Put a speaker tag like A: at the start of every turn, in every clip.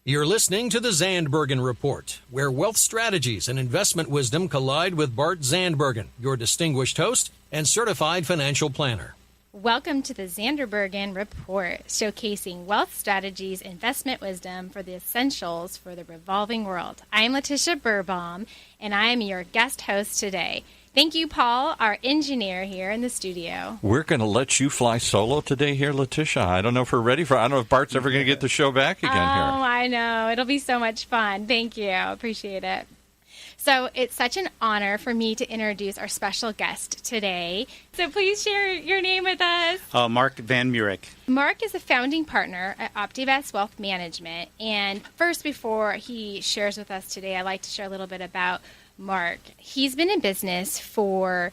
A: You're listening to the Zandbergen Report, where wealth strategies and investment wisdom collide with Bart Zandbergen, your distinguished host and certified financial planner.
B: Welcome to the Zandbergen Report, showcasing wealth strategies, investment wisdom for the essentials for the revolving world. I am Letitia Berbaum, and I am your guest host today. Thank you, Paul, our engineer here in the studio.
C: We're going to let you fly solo today here, Letitia. I don't know if we're ready for it. I don't know if Bart's ever going to get the show back again here.
B: Oh, I know. It'll be so much fun. Thank you. Appreciate it. So it's such an honor for me to introduce our special guest today. So please share your name with us.
D: Mark Van Mourick.
B: Mark is a founding partner at Optivest Wealth Management. And first, before he shares with us today, I'd like to share a little bit about Mark. He's been in business for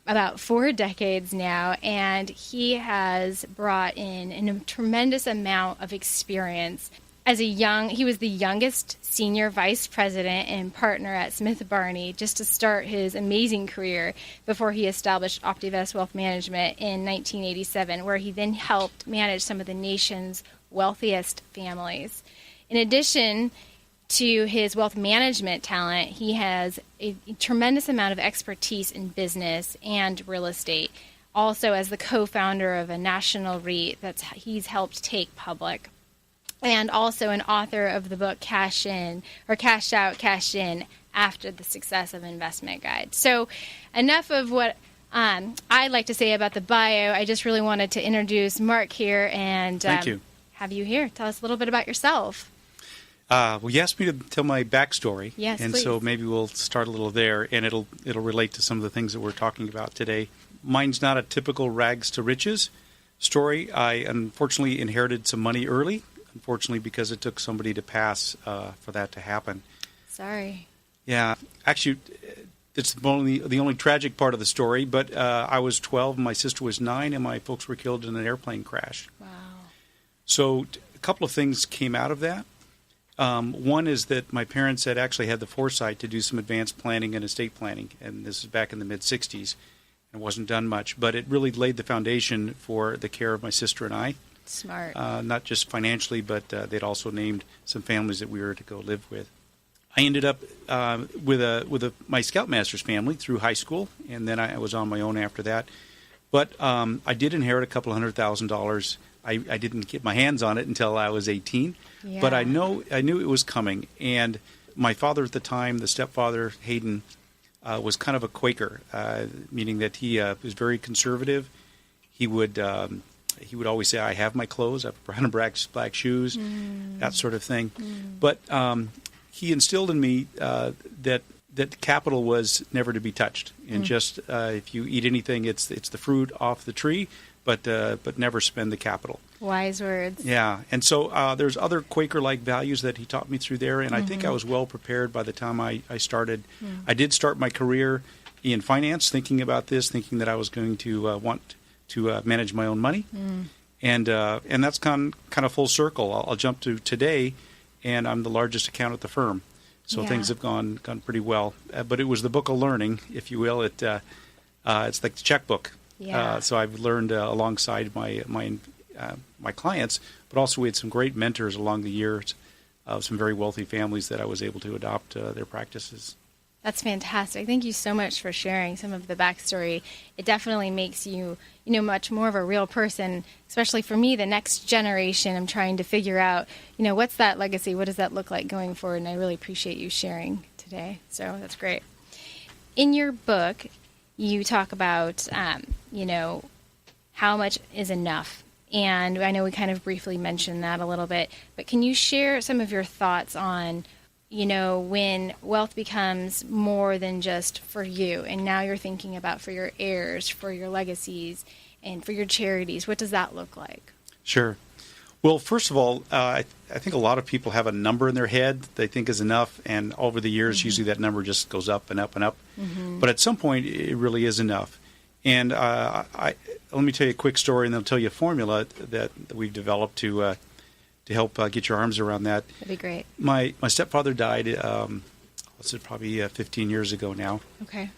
B: about 4 decades now, and he has brought in a tremendous amount of experience. He was the youngest senior vice president and partner at Smith Barney just to start his amazing career before he established Optivest Wealth Management in 1987, where he then helped manage some of the nation's wealthiest families. In addition to his wealth management talent, he has a tremendous amount of expertise in business and real estate. Also, as the co-founder of a national REIT that he's helped take public. And also an author of the book Cash In, or Cash Out, Cash In, After the Success of Investment Guide. So enough of what I'd like to say about the bio. I just really wanted to introduce Mark here and
D: Thank you.
B: Have you here. Tell us a little bit about yourself.
D: Well, you asked me to tell my backstory.
B: Yes,
D: and
B: please.
D: so maybe we'll start a little there, and it'll relate to some of the things that we're talking about today. Mine's not a typical rags to riches story. I unfortunately inherited some money early. Unfortunately, because it took somebody to pass for that to happen.
B: Sorry.
D: Yeah, actually, it's the only tragic part of the story. But I was 12, and my sister was 9, and my folks were killed in an airplane crash.
B: Wow.
D: So a couple of things came out of that. One is that my parents had actually had the foresight to do some advanced planning and estate planning, and this is back in the mid-'60s. It wasn't done much, but it really laid the foundation for the care of my sister and I.
B: Smart.
D: Not just financially, but they'd also named some families that we were to go live with. I ended up with my Scoutmaster's family through high school, and then I was on my own after that. But I did inherit a couple $100,000. I didn't get my hands on it until I was 18,
B: Yeah.
D: but I knew it was coming. And my father at the time, the stepfather Hayden, was kind of a Quaker, meaning that he was very conservative. He would always say, I have my clothes, I have brown and black shoes, that sort of thing. But he instilled in me that capital was never to be touched. And just if you eat anything, it's the fruit off the tree, but never spend the capital.
B: Wise words.
D: Yeah. And so there's other Quaker-like values that he taught me through there, and I think I was well prepared by the time I started. I did start my career in finance, thinking about this, thinking that I was going to want to manage my own money, and that's kind of full circle. I'll jump to today, and I'm the largest account at the firm, so things have gone pretty well. But it was the book of learning, if you will. It's like the checkbook.
B: Yeah.
D: So I've learned alongside my clients, but also we had some great mentors along the years of some very wealthy families that I was able to adopt their practices.
B: That's fantastic. Thank you so much for sharing some of the backstory. It definitely makes you, much more of a real person, especially for me, the next generation. I'm trying to figure out, what's that legacy? What does that look like going forward? And I really appreciate you sharing today. So that's great. In your book, you talk about, how much is enough. And I know we kind of briefly mentioned that a little bit, but can you share some of your thoughts on when wealth becomes more than just for you, and now you're thinking about for your heirs, for your legacies, and for your charities, what does that look like?
D: Sure. Well, first of all, I think a lot of people have a number in their head they think is enough, and over the years, usually that number just goes up and up and up. But at some point, it really is enough. And let me tell you a quick story, and then I'll tell you a formula that we've developed to help get your arms around that.
B: That'd be great.
D: My stepfather died, probably 15 years ago now.
B: Okay.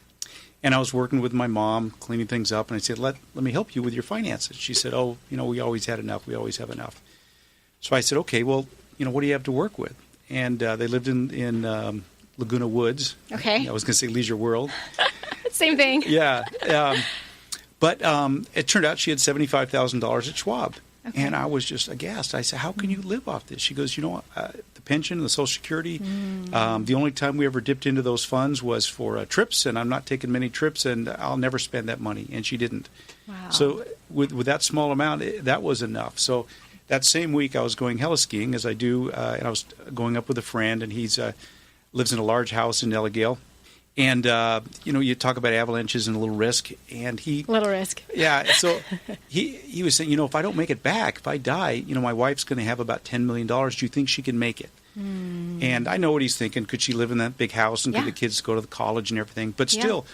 D: And I was working with my mom, cleaning things up, and I said, let me help you with your finances. She said, we always had enough. We always have enough. So I said, okay, well, what do you have to work with? And they lived in Laguna Woods.
B: Okay.
D: I was going to say Leisure World.
B: Same thing.
D: Yeah. But it turned out she had $75,000 at Schwab.
B: Okay.
D: And I was just aghast. I said, how can you live off this? She goes, the pension and the Social Security, the only time we ever dipped into those funds was for trips, and I'm not taking many trips, and I'll never spend that money. And she didn't.
B: Wow.
D: So with that small amount, that was enough. So that same week I was going heli-skiing, as I do, and I was going up with a friend, and he's lives in a large house in Nelligale. And, you talk about avalanches and a little risk. And
B: little risk.
D: Yeah. So he was saying, if I don't make it back, if I die, my wife's going to have about $10 million. Do you think she can make it? And I know what he's thinking. Could she live in that big house and could the kids go to the college and everything? But still,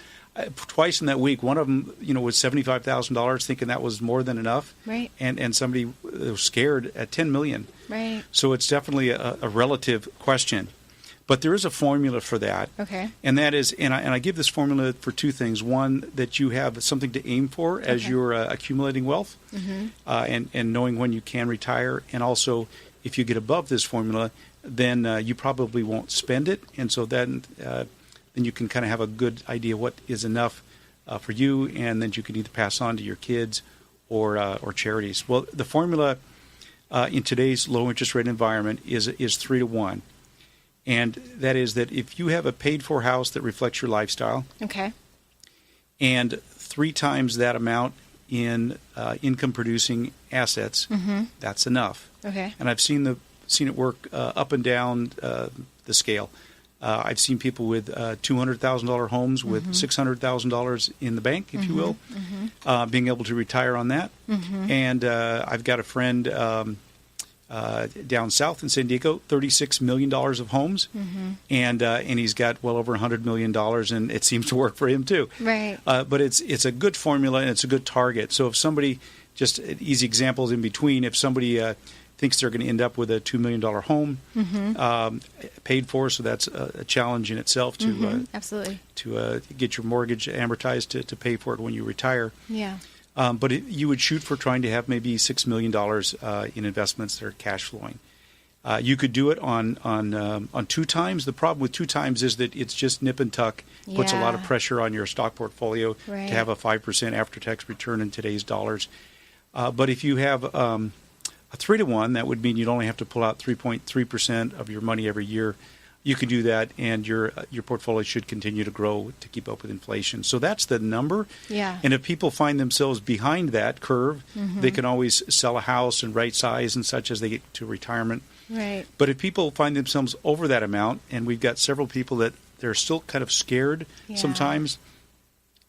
D: twice in that week, one of them, was $75,000, thinking that was more than enough.
B: Right.
D: And somebody was scared at $10 million.
B: Right.
D: So it's definitely a relative question. But there is a formula for that.
B: Okay.
D: And that is, and I give this formula for two things. One, that you have something to aim for as you're accumulating wealth, and knowing when you can retire. And also, if you get above this formula, then you probably won't spend it. And so then you can kind of have a good idea what is enough for you, and then you can either pass on to your kids or charities. Well, the formula in today's low interest rate environment is 3-to-1. And that is that if you have a paid-for house that reflects your lifestyle, and 3 times that amount in income-producing assets, that's enough.
B: Okay.
D: And I've seen it work up and down the scale. I've seen people with $200,000 homes with $600,000 in the bank, if you will, being able to retire on that. And I've got a friend down south in San Diego, $36 million of homes, and he's got well over $100 million, and it seems to work for him too.
B: Right.
D: But it's a good formula and it's a good target. So if somebody, just easy examples in between, if somebody thinks they're going to end up with a $2 million home paid for, so that's a challenge in itself to
B: absolutely
D: to get your mortgage amortized to pay for it when you retire.
B: Yeah.
D: But you would shoot for trying to have maybe $6 million in investments that are cash flowing. You could do it on 2 times. The problem with 2 times is that it's just nip and tuck. Puts a lot of pressure on your stock portfolio to have a 5% after-tax return in today's dollars. But if you have a 3-to-1, that would mean you'd only have to pull out 3.3% of your money every year. You could do that, and your portfolio should continue to grow to keep up with inflation. So that's the number.
B: Yeah.
D: And if people find themselves behind that curve, they can always sell a house and right size and such as they get to retirement.
B: Right.
D: But if people find themselves over that amount, and we've got several people that they're still kind of scared sometimes,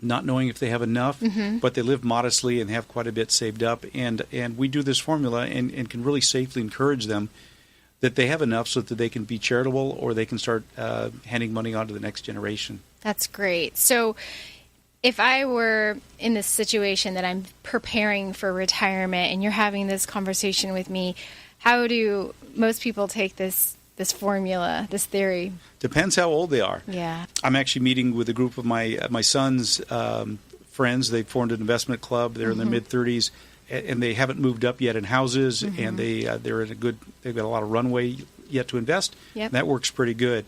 D: not knowing if they have enough, but they live modestly and have quite a bit saved up. And we do this formula and can really safely encourage them that they have enough so that they can be charitable or they can start handing money on to the next generation.
B: That's great. So if I were in this situation that I'm preparing for retirement and you're having this conversation with me, how do most people take this formula, this theory?
D: Depends how old they are.
B: Yeah.
D: I'm actually meeting with a group of my son's friends. They formed an investment club. They're in their mid-30s. And they haven't moved up yet in houses, and they're in they've got a lot of runway yet to invest.
B: Yep.
D: That works pretty good.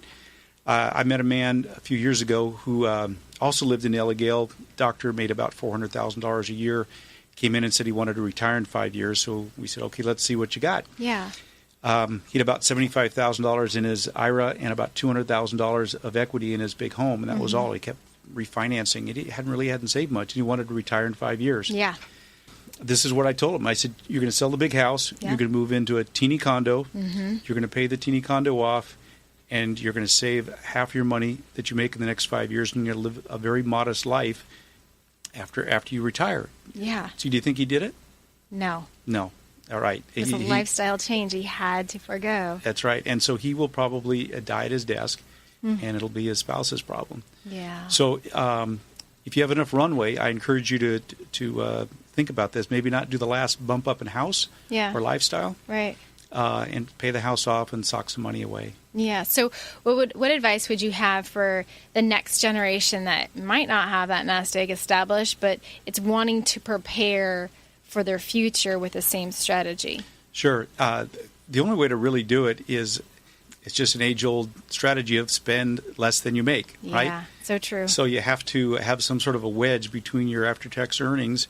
D: I met a man a few years ago who also lived in Nelligale. Doctor, made about $400,000 a year. Came in and said he wanted to retire in 5 years. So we said, okay, let's see what you got.
B: Yeah.
D: He had about $75,000 in his IRA and about $200,000 of equity in his big home, and that was all. He kept refinancing. He hadn't saved much, and he wanted to retire in 5 years.
B: Yeah.
D: This is what I told him. I said, you're going to sell the big house.
B: Yeah.
D: You're going to move into a teeny condo. You're going to pay the teeny condo off, and you're going to save half your money that you make in the next 5 years, and you're going to live a very modest life after you retire.
B: Yeah.
D: So do you think he did it?
B: No.
D: No. All right.
B: It was a lifestyle change he had to forgo.
D: That's right. And so he will probably die at his desk, and it'll be his spouse's problem.
B: Yeah.
D: So if you have enough runway, I encourage you to think about this. Maybe not do the last bump up in house or lifestyle.
B: Right.
D: And pay the house off and sock some money away.
B: Yeah. So what advice would you have for the next generation that might not have that nest egg established, but it's wanting to prepare for their future with the same strategy?
D: Sure. the only way to really do it is it's just an age-old strategy of spend less than you make, right?
B: Yeah, so true.
D: So you have to have some sort of a wedge between your after-tax earnings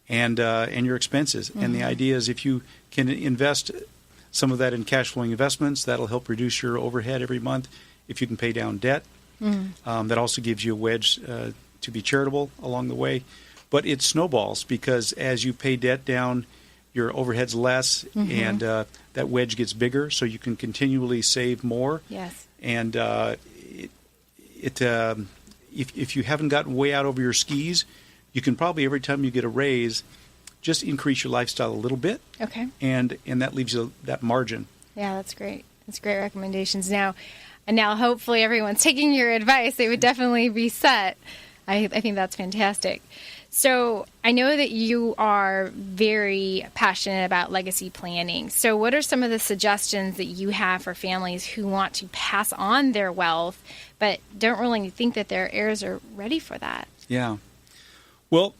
D: and your expenses. And the idea is if you can invest some of that in cash-flowing investments, that'll help reduce your overhead every month. If you can pay down debt, that also gives you a wedge to be charitable along the way. But it snowballs because as you pay debt down, your overhead's less, and that wedge gets bigger, so you can continually save more.
B: Yes.
D: And if you haven't gotten way out over your skis, you can probably every time you get a raise, just increase your lifestyle a little bit.
B: Okay.
D: And that leaves you that margin.
B: Yeah, that's great. That's great recommendations. Now hopefully everyone's taking your advice. They would definitely be set. I think that's fantastic. So I know that you are very passionate about legacy planning. So what are some of the suggestions that you have for families who want to pass on their wealth but don't really think that their heirs are ready for that?
D: Yeah. Well,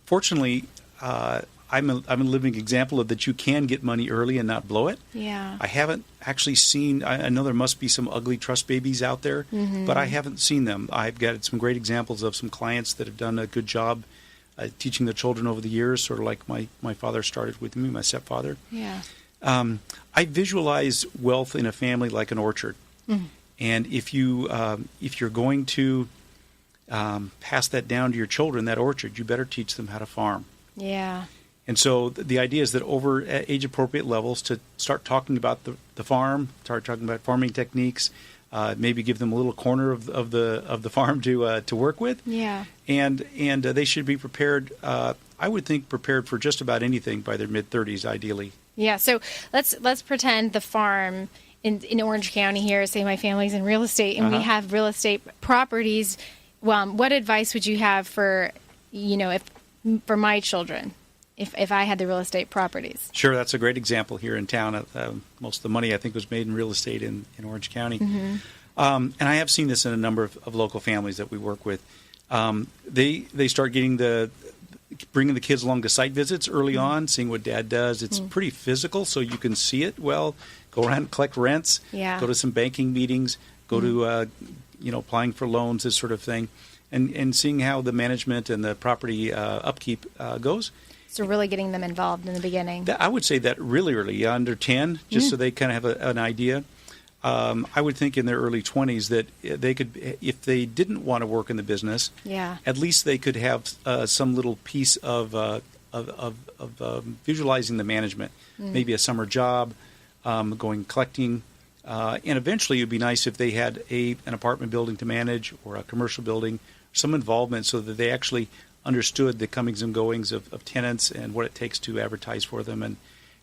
D: fortunately, I'm a living example of that you can get money early and not blow it.
B: Yeah.
D: I haven't actually seen, I know there must be some ugly trust babies out there, but I haven't seen them. I've got some great examples of some clients that have done a good job teaching their children over the years, sort of like my father started with me, my stepfather.
B: Yeah.
D: I visualize wealth in a family like an orchard. And if you're going to pass that down to your children, that orchard, you better teach them how to farm.
B: Yeah.
D: And so the idea is that over at age-appropriate levels to start talking about the farm, start talking about farming techniques, maybe give them a little corner of the farm to work with.
B: Yeah.
D: And they should be prepared. I would think prepared for just about anything by their mid-30s, ideally.
B: Yeah. So let's pretend the farm in Orange County here. Say my family's in real estate, and we have real estate properties. What advice would you have for for my children? If I had the real estate properties.
D: Sure, that's a great example here in town. Most of the money, I think, was made in real estate in Orange County. And I have seen this in a number of local families that we work with. They start bringing the kids along to site visits early on, seeing what Dad does. It's pretty physical, so you can see it well. Go around and collect rents.
B: Yeah.
D: Go to some banking meetings. Go to applying for loans, this sort of thing, and seeing how the management and the property upkeep goes.
B: So really getting them involved in the beginning.
D: I would say that really early, under 10, just so they kind of have an idea. I would think in their early 20s that they could, if they didn't want to work in the business, at least they could have some little piece of visualizing the management, maybe a summer job, going collecting. And eventually it would be nice if they had an apartment building to manage or a commercial building, some involvement so that they actually understood the comings and goings of tenants and what it takes to advertise for them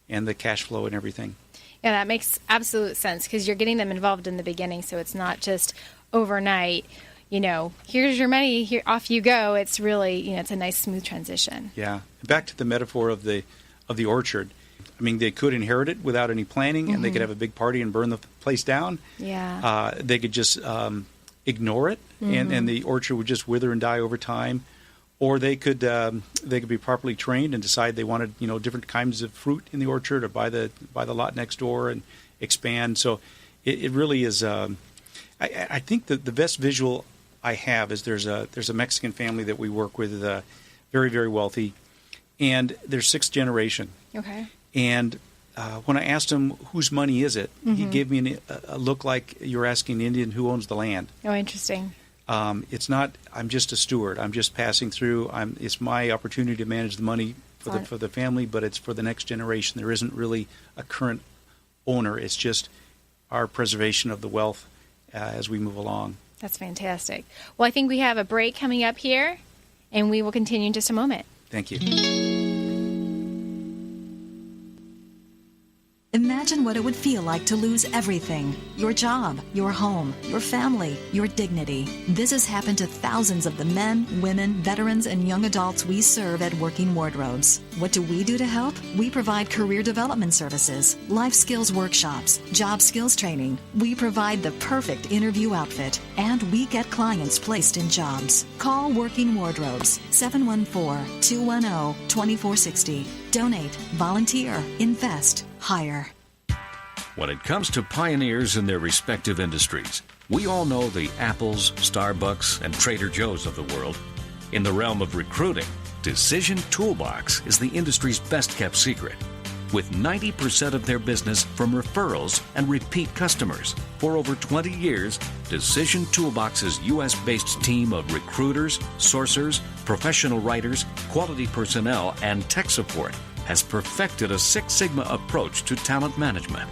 D: and the cash flow and everything.
B: Yeah, that makes absolute sense because you're getting them involved in the beginning, so it's not just overnight, here's your money, here off you go. It's really, it's a nice smooth transition.
D: Yeah. Back to the metaphor of the orchard. I mean, they could inherit it without any planning, and they could have a big party and burn the place down.
B: Yeah.
D: They could just ignore it, and the orchard would just wither and die over time. Or they could be properly trained and decide they wanted different kinds of fruit in the orchard, or buy the lot next door and expand. So it really is. I think that the best visual I have is there's a Mexican family that we work with, very, very wealthy, and they're sixth generation.
B: Okay.
D: And when I asked him whose money is it, he gave me a look like you're asking an Indian who owns the land.
B: Oh, interesting.
D: It's not, I'm just a steward. I'm just passing through. It's my opportunity to manage the money for the family, but it's for the next generation. There isn't really a current owner. It's just our preservation of the wealth as we move along.
B: That's fantastic. Well, I think we have a break coming up here, and we will continue in just a moment.
D: Thank you.
E: Imagine what it would feel like to lose everything. Your job, your home, your family, your dignity. This has happened to thousands of the men, women, veterans, and young adults we serve at Working Wardrobes. What do we do to help? We provide career development services, life skills workshops, job skills training. We provide the perfect interview outfit, and we get clients placed in jobs. Call Working Wardrobes, 714-210-2460. Donate, volunteer, invest, hire.
F: When it comes to pioneers in their respective industries, we all know the Apples, Starbucks, and Trader Joe's of the world. In the realm of recruiting, Decision Toolbox is the industry's best-kept secret, with 90% of their business from referrals and repeat customers. For over 20 years, Decision Toolbox's U.S.-based team of recruiters, sourcers, professional writers, quality personnel, and tech support has perfected a Six Sigma approach to talent management.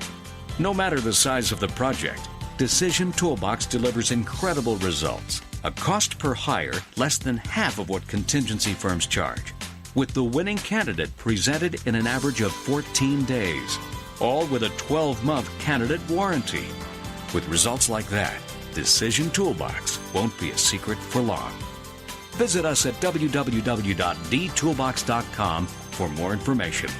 F: No matter the size of the project, Decision Toolbox delivers incredible results. A cost per hire less than half of what contingency firms charge, with the winning candidate presented in an average of 14 days, all with a 12-month candidate warranty. With results like that, Decision Toolbox won't be a secret for long. Visit us at www.dtoolbox.com for more information.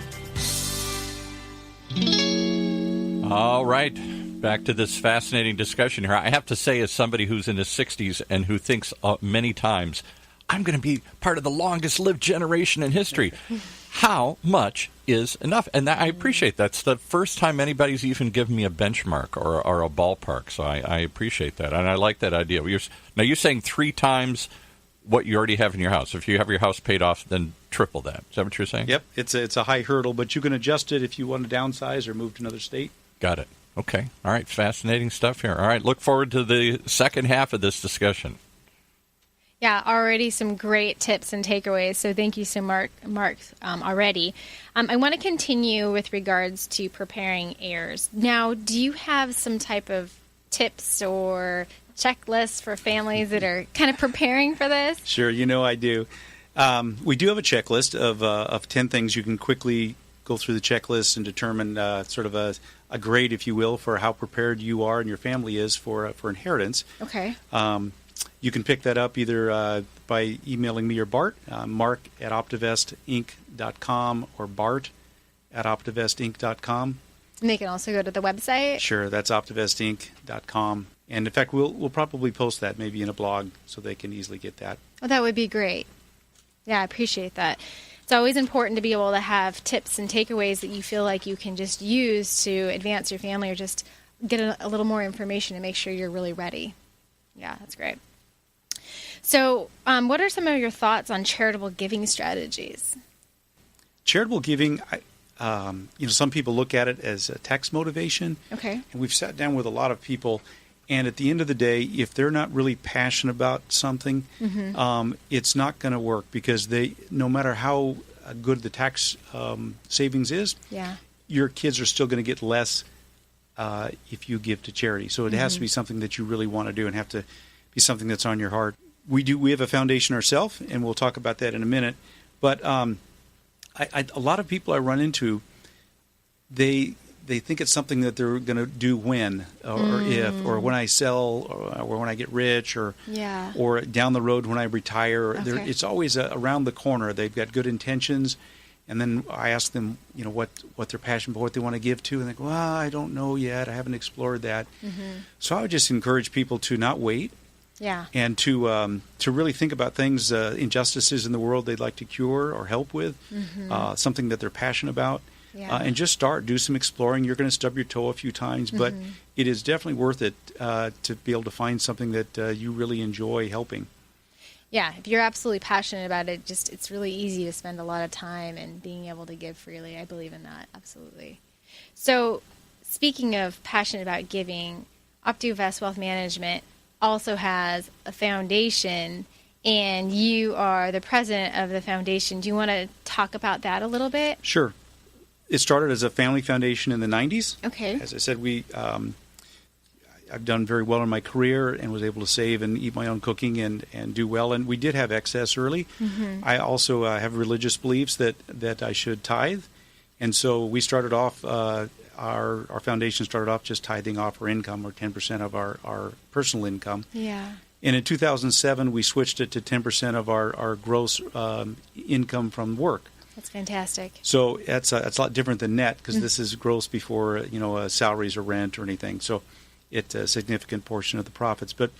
C: All right. Back to this fascinating discussion here. I have to say, as somebody who's in his 60s and who thinks many times, I'm going to be part of the longest-lived generation in history. How much is enough? And I appreciate that. That's the first time anybody's even given me a benchmark or a ballpark, so I appreciate that. And I like that idea. Now, you're saying 3 times what you already have in your house. If you have your house paid off, then triple that. Is that what you're saying?
D: Yep. It's a high hurdle, but you can adjust it if you want to downsize or move to another state.
C: Got it. Okay. All right. Fascinating stuff here. All right. Look forward to the second half of this discussion.
B: Yeah, already some great tips and takeaways. So thank you so Mark already. I want to continue with regards to preparing heirs. Now, do you have some type of tips or checklists for families that are kind of preparing for this?
D: Sure, I do. We do have a checklist of 10 things. You can quickly go through the checklist and determine sort of a grade, if you will, for how prepared you are and your family is for inheritance.
B: Okay.
D: You can pick that up either by emailing me or Bart, Mark at optivestinc.com or Bart at optivestinc.com.
B: And they can also go to the website?
D: Sure, that's optivestinc.com. And in fact, we'll probably post that maybe in a blog so they can easily get that.
B: Oh, that would be great. Yeah, I appreciate that. It's always important to be able to have tips and takeaways that you feel like you can just use to advance your family or just get a little more information and make sure you're really ready. Yeah, that's great. So what are some of your thoughts on charitable giving strategies?
D: Charitable giving, some people look at it as a tax motivation.
B: Okay.
D: And we've sat down with a lot of people, and at the end of the day, if they're not really passionate about something, it's not going to work because no matter how good the tax savings is, your kids are still going to get less if you give to charity. So it has to be something that you really want to do and have to be something that's on your heart. We have a foundation ourselves, and we'll talk about that in a minute. But a lot of people I run into, they think it's something that they're going to do when or if or when I sell or when I get rich or down the road when I retire. Okay. It's always around the corner. They've got good intentions, and then I ask them, what they're passionate about, what they want to give to, and they go, "Well, I don't know yet. I haven't explored that." So I would just encourage people to not wait.
B: Yeah.
D: And to really think about things, injustices in the world they'd like to cure or help with, something that they're passionate about, and just do some exploring. You're going to stub your toe a few times, but it is definitely worth it to be able to find something that you really enjoy helping.
B: Yeah, if you're absolutely passionate about it, it's really easy to spend a lot of time and being able to give freely. I believe in that, absolutely. So speaking of passionate about giving, Optivest Wealth Management also has a foundation, and you are the president of the foundation. Do you want to talk about that a little bit?
D: Sure. It started as a family foundation in the 90s.
B: Okay.
D: As I said, I've done very well in my career and was able to save and eat my own cooking and do well. And we did have excess early. I also have religious beliefs that I should tithe. And so we started off, our foundation started off just tithing off our income, or 10% of our personal income.
B: Yeah.
D: And in 2007, we switched it to 10% of our gross income from work.
B: That's fantastic.
D: So that's a lot different than net, because this is gross before salaries or rent or anything. So it's a significant portion of the profits. But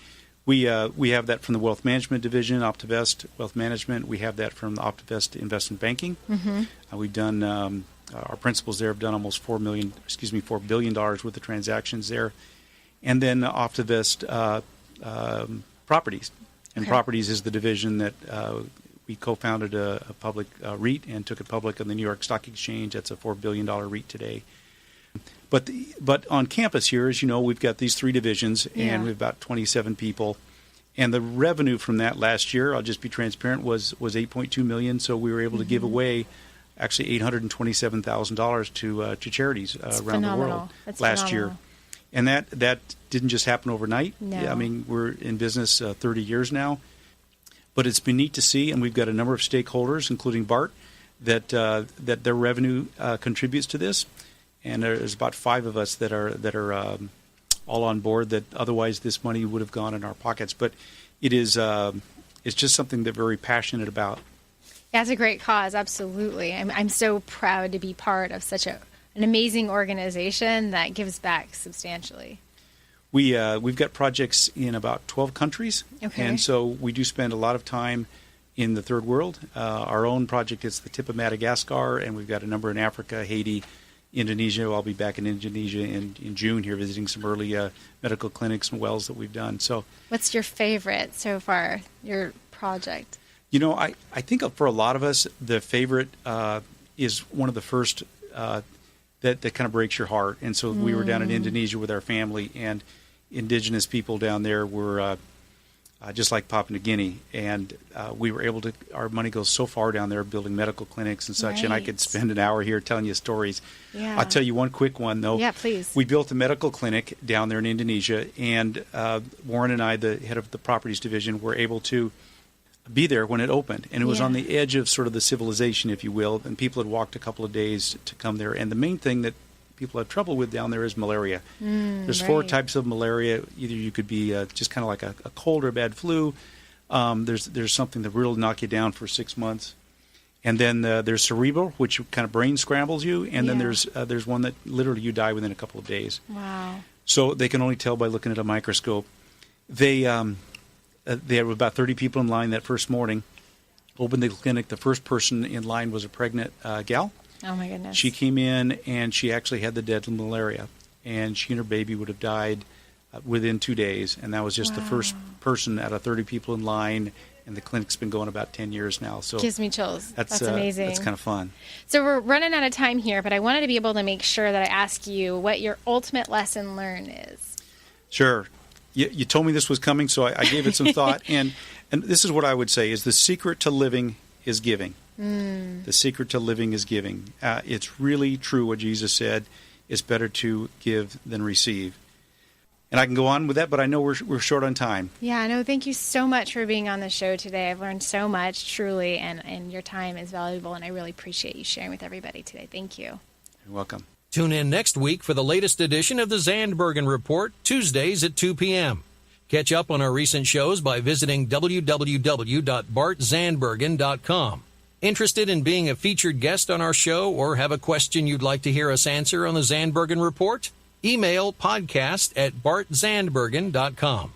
D: we have that from the Wealth Management Division, Optivest Wealth Management. We have that from the Optivest Investment Banking. We've done our principals there have done almost $4 billion worth of transactions there. And then Optivest Properties. And Properties is the division that we co-founded a public REIT and took it public on the New York Stock Exchange. That's a $4 billion REIT today. But on campus here, as you know, we've got these 3 divisions, and we have about 27 people. And the revenue from that last year, I'll just be transparent, was $8.2 million. So we were able to give away actually $827,000 to charities around the world last year. And that didn't just happen overnight.
B: No.
D: I mean, we're in business 30 years now. But it's been neat to see, and we've got a number of stakeholders, including BART, that their revenue contributes to this. And there's about 5 of us that are all on board. That otherwise this money would have gone in our pockets. But it is it's just something that we're very passionate about.
B: Yeah, it's a great cause. Absolutely, I'm so proud to be part of such an amazing organization that gives back substantially.
D: We've got projects in about 12 countries, and so we do spend a lot of time in the third world. Our own project is the tip of Madagascar, and we've got a number in Africa, Haiti, Indonesia. I'll be back in Indonesia in June here visiting some early medical clinics and wells that we've done. So, what's your favorite so far, your project? You know, I think for a lot of us, the favorite is one of the first that kind of breaks your heart. And so we were down in Indonesia with our family, and indigenous people down there were just like Papua New Guinea. And we were able to, our money goes so far down there building medical clinics and such. Right. And I could spend an hour here telling you stories. Yeah. I'll tell you one quick one, though. Yeah, please. We built a medical clinic down there in Indonesia, and Warren and I, the head of the properties division, were able to be there when it opened. And it was on the edge of sort of the civilization, if you will, and people had walked a couple of days to come there. And the main thing that people have trouble with down there is malaria. There's 4 types of malaria. Either you could be just kind of like a cold or a bad flu. There's something that will knock you down for 6 months. And then there's cerebral, which kind of brain scrambles you. And then there's one that literally you die within a couple of days. Wow. So they can only tell by looking at a microscope. They had about 30 people in line that first morning. Opened the clinic. The first person in line was a pregnant gal. Oh, my goodness. She came in, and she actually had the deadly malaria. And she and her baby would have died within 2 days. And that was just the first person out of 30 people in line. And the clinic's been going about 10 years now. So gives me chills. That's amazing. That's kind of fun. So we're running out of time here, but I wanted to be able to make sure that I ask you what your ultimate lesson learned is. Sure. You told me this was coming, so I gave it some thought. And this is what I would say, is the secret to living is giving. The secret to living is giving. It's really true what Jesus said. It's better to give than receive. And I can go on with that, but I know we're short on time. Yeah, no, thank you so much for being on the show today. I've learned so much, truly, and your time is valuable, and I really appreciate you sharing with everybody today. Thank you. You're welcome.
A: Tune in next week for the latest edition of the Zandbergen Report, Tuesdays at 2 p.m. Catch up on our recent shows by visiting www.bartzandbergen.com. Interested in being a featured guest on our show or have a question you'd like to hear us answer on the Zandbergen Report? Email podcast@bartzandbergen.com.